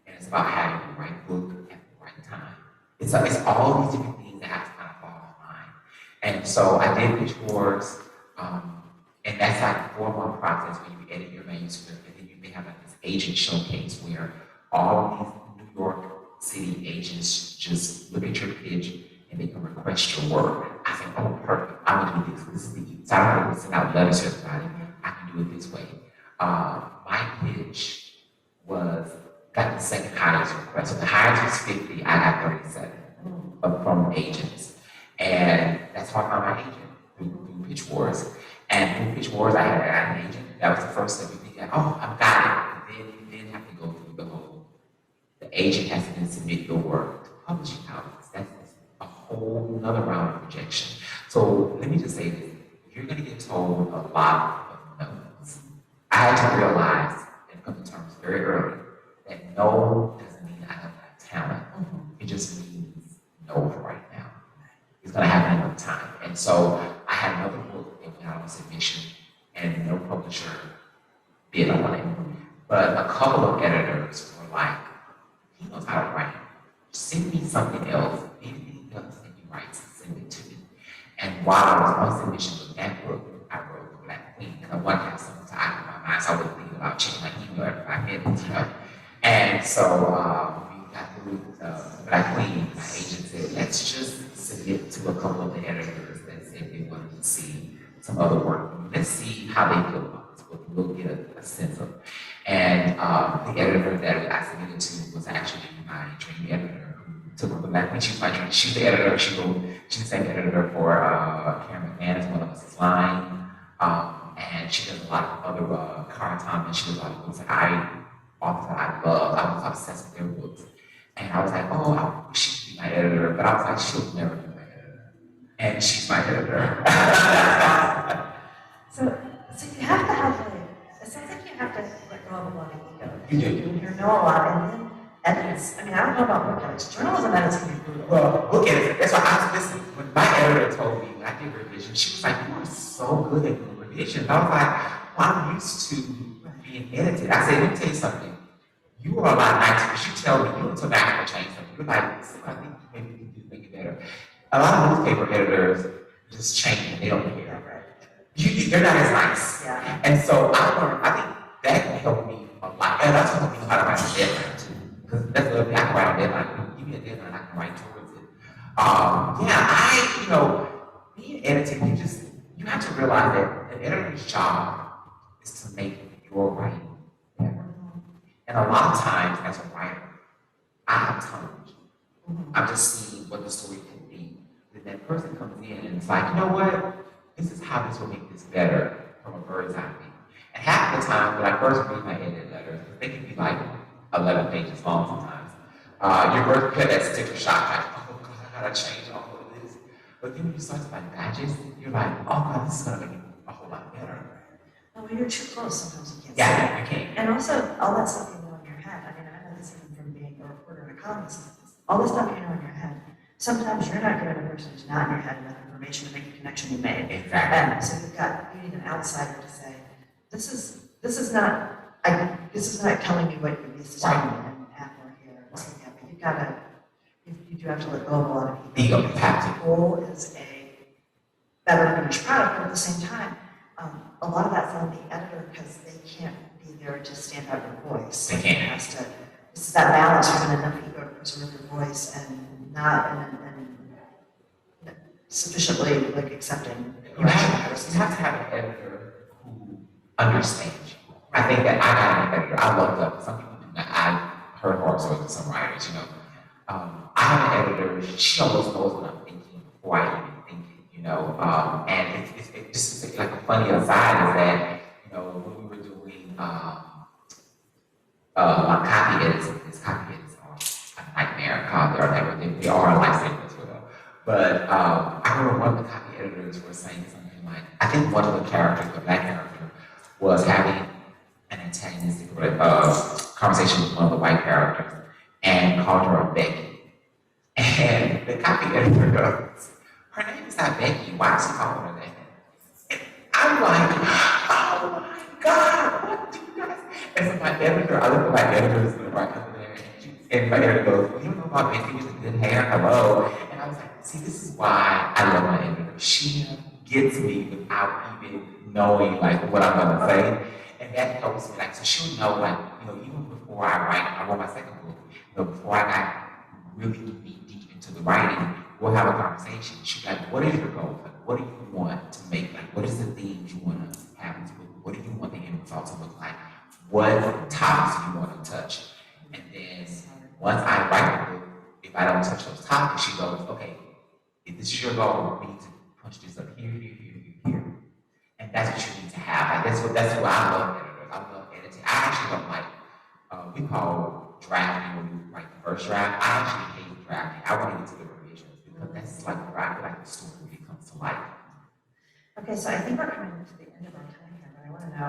And it's about having the right book at the right time. It's all these different things that have to kind of fall in line. And so I did Pitch Wars, and that's like a 4-month process where you edit your manuscript, and then you may have like this agent showcase where all of these New York City agents just look at your pitch and they can request your work. I think, oh, perfect, I'm gonna do this. This is the, so I don't have to send out letters to everybody. I can do it this way. My pitch got the second highest request. So the highest was 50, I got 37 from agents. And that's how I found my agent through Pitch Wars. And through Pitch Wars, I had an agent. That was the first step. You think, oh, I've got it. But then you then have to go through the agent has to then submit your work to publishing houses. That's a whole another round of rejection. So let me just say this. You're going to get told a lot of no's. I had to realize and come to terms very early that no doesn't mean I don't have talent. It just means no for right now. It's going to happen another time. And so I had another book that went out on submission, and no publisher bid on it. But a couple of editors were like, he knows how to write. Send me something else. Anything else that he writes, send it to me. And while I was on submission with that book, I wrote The Black Queen, because I wanted to have something to occupy my mind, so I wasn't thinking about checking my email every 5 minutes, you know. And so we got through The Black Queen. My agent said, let's just submit to a couple of the editors that said they wanted to see some other work. Let's see how they feel about this book. We'll get a sense of it. And the editor that I submitted to was actually my dream editor who took over The Black Queen. She's my dream. She's the editor. She's the same editor for Karen McMahon is One of Us is Lying. And she does a lot of other Carton, and she does a lot of books that authors that I love. I was obsessed with their books. And I was like, oh, I wish she could be my editor. But I was like, she'll never be my editor. And she's my editor. So you have to have, like, it sounds like you have to let go of a lot of ego. You do. You know a lot, and then edits. I mean, I don't know about book edits. Journalism edits can be brutal. Well, book editor, that's why I was listening. When my editor told me, when I did revision, she was like, you are so good at doing revision. I was like, well, I'm used to being edited. I said, let me tell you something. You are a lot nicer because you tell me, you don't tell me I have to change something. You're like, I think maybe you can make it better. A lot of newspaper editors just change it. They don't care. They're not as nice. Yeah. And so I think that helped me a lot. And that's what helped me know how to write a deadline too. Because that's the other thing, I can write a deadline. Give me a deadline, I can write towards it. Being editing, you have to realize that an editor's job is to make your writing better. And a lot of times, as a writer, I have tunnel vision. I'm just seeing what the story can be. Then that person comes in and it's like, you know what? This is how this will make this better from a bird's eye view. And half the time, when I first read my edit letters, they can be like 11 pages long sometimes. Your first get that sticker shock, like, oh God, I gotta change all of this. But then when you start to like digest it, you're like, oh God, this is gonna make it a whole lot better. Oh, when you're too close, sometimes you can't see it. Yeah, you can. And also, all that stuff you know in your head. I mean, I know this even from being a reporter and a columnist. All the stuff you know in your head. Sometimes you're not giving a person who's not in your head enough information to make the connection you made. Exactly. And so you need an outsider to say, this is not telling me what you need to tell me and add more here. And so, yeah, but you do have to let go of a lot of Ego, people. you have The goal is a better finished product, but at the same time, a lot of that's on the editor because they can't be there to stand out your voice. They can't. It's that balance between enough ego to preserve your voice and not and sufficiently like accepting. You have to have an editor who understands you. I think that I got an editor. I love that. Some people do not. I've heard horror stories with some writers, you know. I have an editor, she almost knows what I'm thinking before I even think it, you know. And it's just like a funny aside is that, you know, when we were doing my copy edits are a nightmare. They are a lifesaver as well. But I remember one of the copy editors was saying something like, I think one of the characters, the black character, was having an antagonistic conversation with one of the white characters and called her a Becky. And the copy editor goes, her name is not Becky, why is she calling her that? And I'm like, oh my God, what do you guys? And so my editor, I look at my editors right over there, and my editor goes, well, you don't know about Becky with the good hair, hello. And I was like, see, this is why I love my editor. She gets me without even knowing like what I'm gonna say. And that helps me, like, so she'll know, like, even before I wrote my second book, before I got really deep into the writing, we'll have a conversation. She's like, what is your goal? Like, what do you want to make? Like, what is the themes you want to have in this book? What do you want the end result to look like? What topics do you want to touch? And then once I write the book, if I don't touch those topics, she goes, okay, if this is your goal, we need to punch this up here, here, here, here, here. And that's what you need to have. Like, that's what I love editors. I love editing. I actually don't like, we call drafting when you write the first draft. I actually hate drafting. I want to get to the revisions because that's like where I feel like the story really comes to life. Okay, so I think we're coming to the end of our time here, but I want to know,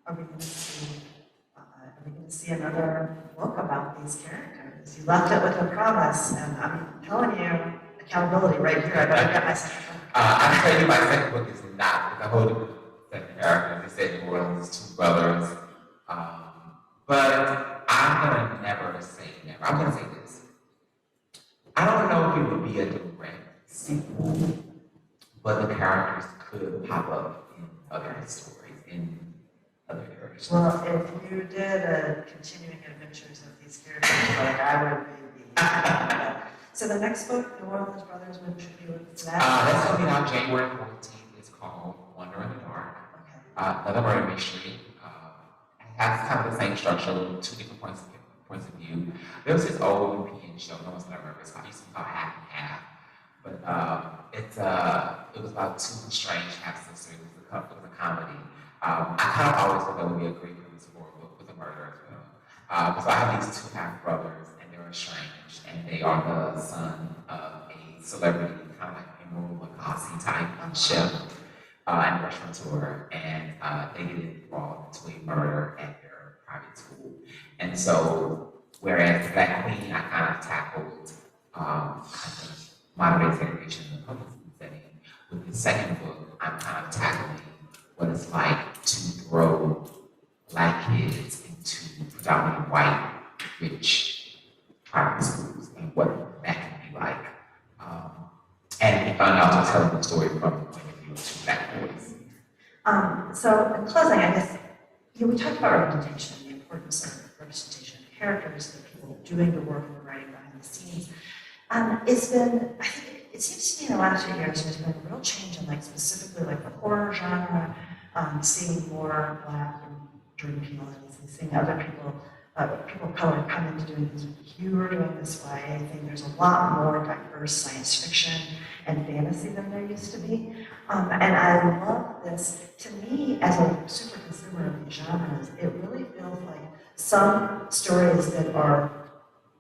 are we going to see another book about these characters? You left it with a promise, and I'm telling you, accountability right here. I better get my second book. I'm telling you, my second book is not the whole different set of characters. They said New Orleans, two brothers. But I'm gonna never say never. I'm gonna say this. I don't know if it would be a direct sequel, but the characters could pop up in other stories, in other characters. Well, if you did a continuing adventures of these characters, like I would be the So the next book, New Orleans Brothers, when should you look for that? That's coming out January 14th. It's called Wonder in the Dark. Okay. Another murder mystery. It has kind of the same structure, two different points of view. There was this old UPN show, no one's gonna remember. It used to be called Half and Half. But it was about two strange half sisters. It was a comedy. I kind of always thought that would be a great premise for a book with a murder as well. So I have these two half brothers, and they're estranged, and they are the son of a celebrity, kind of like a Emil Lagasse type chef and restaurateur, and they get involved into a murder at their private school. And so, whereas the Black Queen, I kind of tackled kind of modern day segregation in the public school setting. With the second book, I'm kind of tackling what it's like to throw Black kids into predominantly white, rich private schools and what that can be like. And also telling the story from the point of view of two Black boys. So in closing, I guess, we talked about representation and the importance of representation of characters, the people doing the work and the writing behind the scenes. It's been, I think, it seems to me in the last few years, there's been a real change in specifically the horror genre, seeing more Black and DPL and seeing other people of color come into doing things. You were doing this YA thing. There's a lot more diverse science fiction and fantasy than there used to be. And I love this. To me, as a super consumer of these genres, it really feels like some stories that are,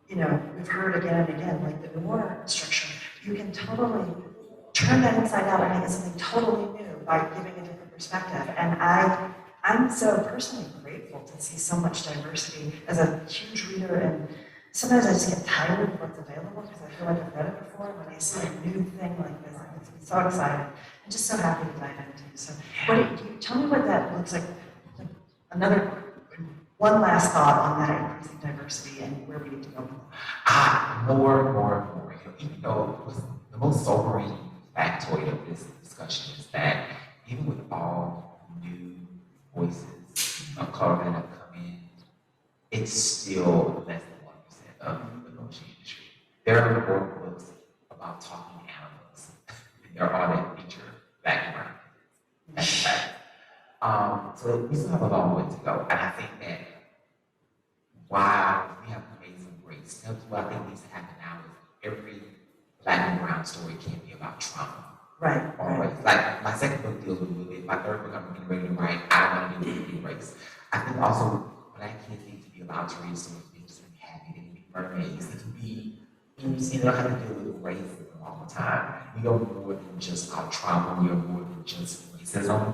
we've heard again and again, like the noir structure, you can totally turn that inside out and make it something totally new by giving a different perspective. And I'm so personally grateful to see so much diversity as a huge reader, and sometimes I just get tired of what's available because I feel like I've read it before. When I see a new thing like this, it makes me so excited. I'm just so happy to dive into. So, do you tell me what that looks like? One last thought on that increasing diversity and where we need to go. More. Even though the most sobering factoid of this discussion is that even with all new voices of color that have come in, it's still less than 1% of the publishing industry. There are more books about talking animals than there are that feature Black and brown. That's a fact. So we still have a long way to go. And I think that while we have made some great steps, what I think needs to happen now is every Black and brown story can't be about trauma. Right. Always. Like my second book deals with it. My third book I'm getting ready to write. I don't want to do anything race. I think also Black kids need to be allowed to read stories. They just be happy. They can be mermaids. They can be, they don't have to deal with racism all the time. We are more than just our trauma, we are more than just racism.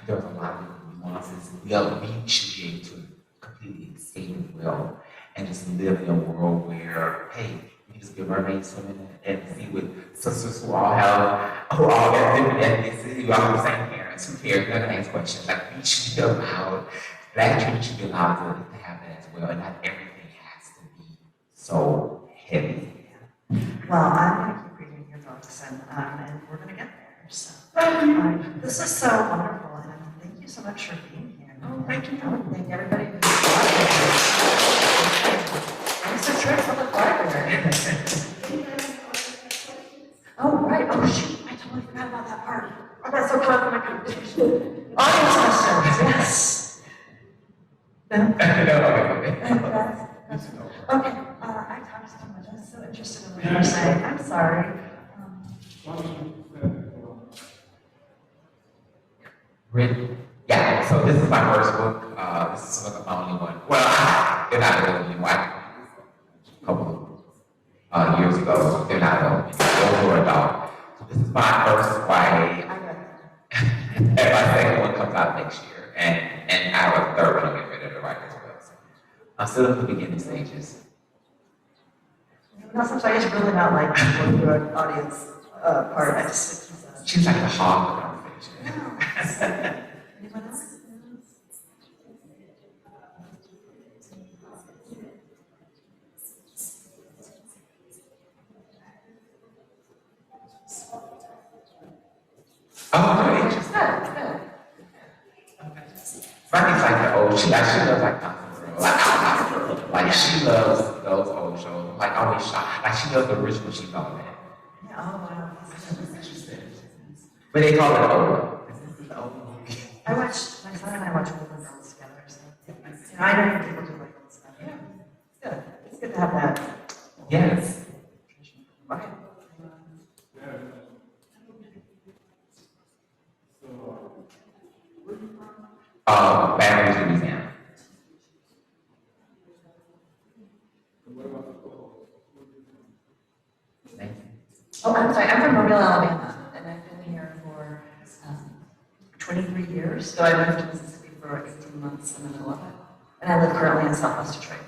There's a lot of different nuances. We should be able to completely escape as well and just live in a world where, hey, we just give mermaids swimming and see what sisters who all got different ethnicities, who all have the same parents, who cares, they're gonna ask questions. Like, we should be allowed, Black children should be allowed to have that as well, and not everything has to be so heavy. Well, I'm gonna keep reading your books and we're gonna get there, so. This is so wonderful, and thank you so much for being here. Oh, thank you. I want to thank everybody who's watching. Thanks for Trick Public Library. Oh, right, oh shoot, I totally forgot about that part. I got so caught up in my conversation. Audience questions, yes. No? Okay, I talked so much, I'm so interested in what you're saying, I'm sorry. Yeah, so this is my first book. This is sort of my only one. Well, they're not the only one. A couple of years ago, they're not the only one. Those were adult. So this is my first YA. And my second one comes out next year. And I have a third one I'm getting ready to write as well. So I'm still in the beginning stages. Not sometimes I just really not like going through an audience part. I just She's like the hog of the conversation. Anyone else? Oh, really? Frankie's like the old, she loves like Kaffer, like Kaffer. Like she loves those old shows. Like always shocked. Like she loves the original She's All That. Yeah, oh wow. But they call it old. This is the old movie. My son and I watch Golden Girls together, so I know people do like old stuff. Yeah, it's good. It's good to have that. Yes. Okay. Baton Rouge, Louisiana. Thank you. Oh, I'm sorry. I'm from Mobile, Alabama, and I've been here for 23 years. So I moved to Mississippi for 18 months in the middle of it, and I live currently in Southwest Detroit.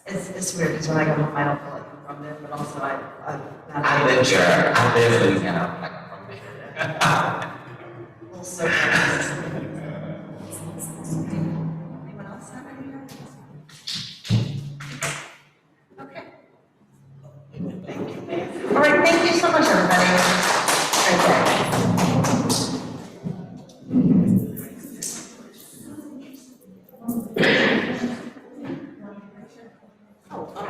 It's weird because when I go home, I don't feel like I'm from there, but also I live here. I live in Louisiana. Like I'm from there. Well, so anyone else have any? Okay. Thank you. All right, thank you so much, everybody. Right there. Oh,